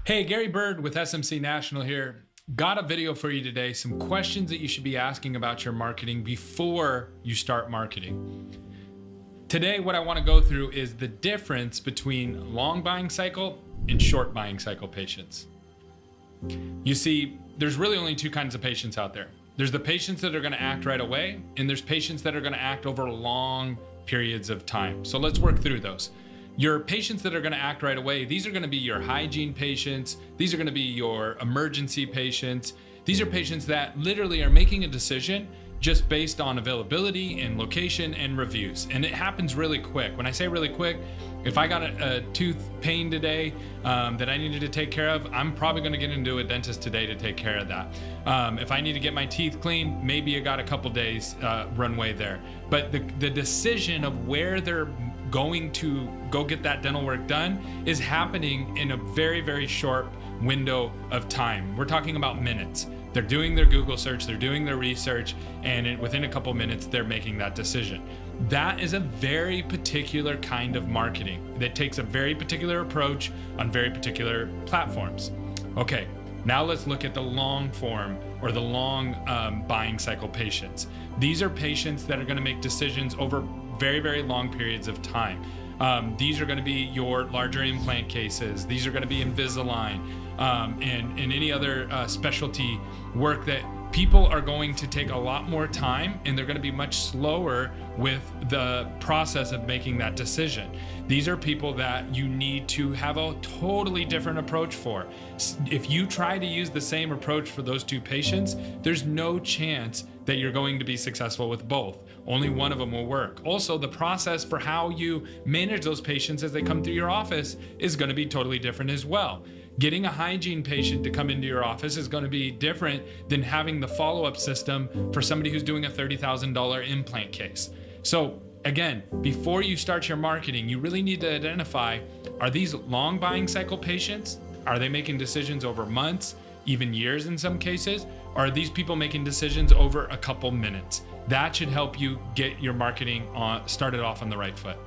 Hey, Gary Bird with SMC National here. Got a video for you today, some questions that you should be asking about your marketing before you start marketing. Today, what I want to go through is the difference between long buying cycle and short buying cycle patients. You see, there's really only two kinds of patients out there. There's the patients that are going to act right away, and there's patients that are going to act over long periods of time. So let's work through those. Your patients that are going to act right away, these are going to be your hygiene patients. These are going to be your emergency patients. These are patients that literally are making a decision just based on availability and location and reviews. And it happens really quick. When I say really quick, if I got a tooth pain today that I needed to take care of, I'm probably going to get into a dentist today to take care of that. If I need to get my teeth cleaned, maybe I got a couple days runway there. But the decision of where they're going to go get that dental work done is happening in a very, very short window of time. We're talking about minutes. They're doing their Google search, they're doing their research, and within a couple minutes, they're making that decision. That is a very particular kind of marketing that takes a very particular approach on very particular platforms. Okay, now let's look at the long form or the long buying cycle patients. These are patients that are going to make decisions over very, very long periods of time. These are going to be your larger implant cases. These are going to be Invisalign and any other specialty work that people are going to take a lot more time, and they're going to be much slower with the process of making that decision. These are people that you need to have a totally different approach for. If you try to use the same approach for those two patients, there's no chance that you're going to be successful with both. Only one of them will work. Also, the process for how you manage those patients as they come through your office is going to be totally different as well. Getting a hygiene patient to come into your office is going to be different than having the follow-up system for somebody who's doing a $30,000 implant case. So again, before you start your marketing, you really need to identify, are these long buying cycle patients? Are they making decisions over months, even years in some cases? Or are these people making decisions over a couple minutes? That should help you get your marketing started off on the right foot.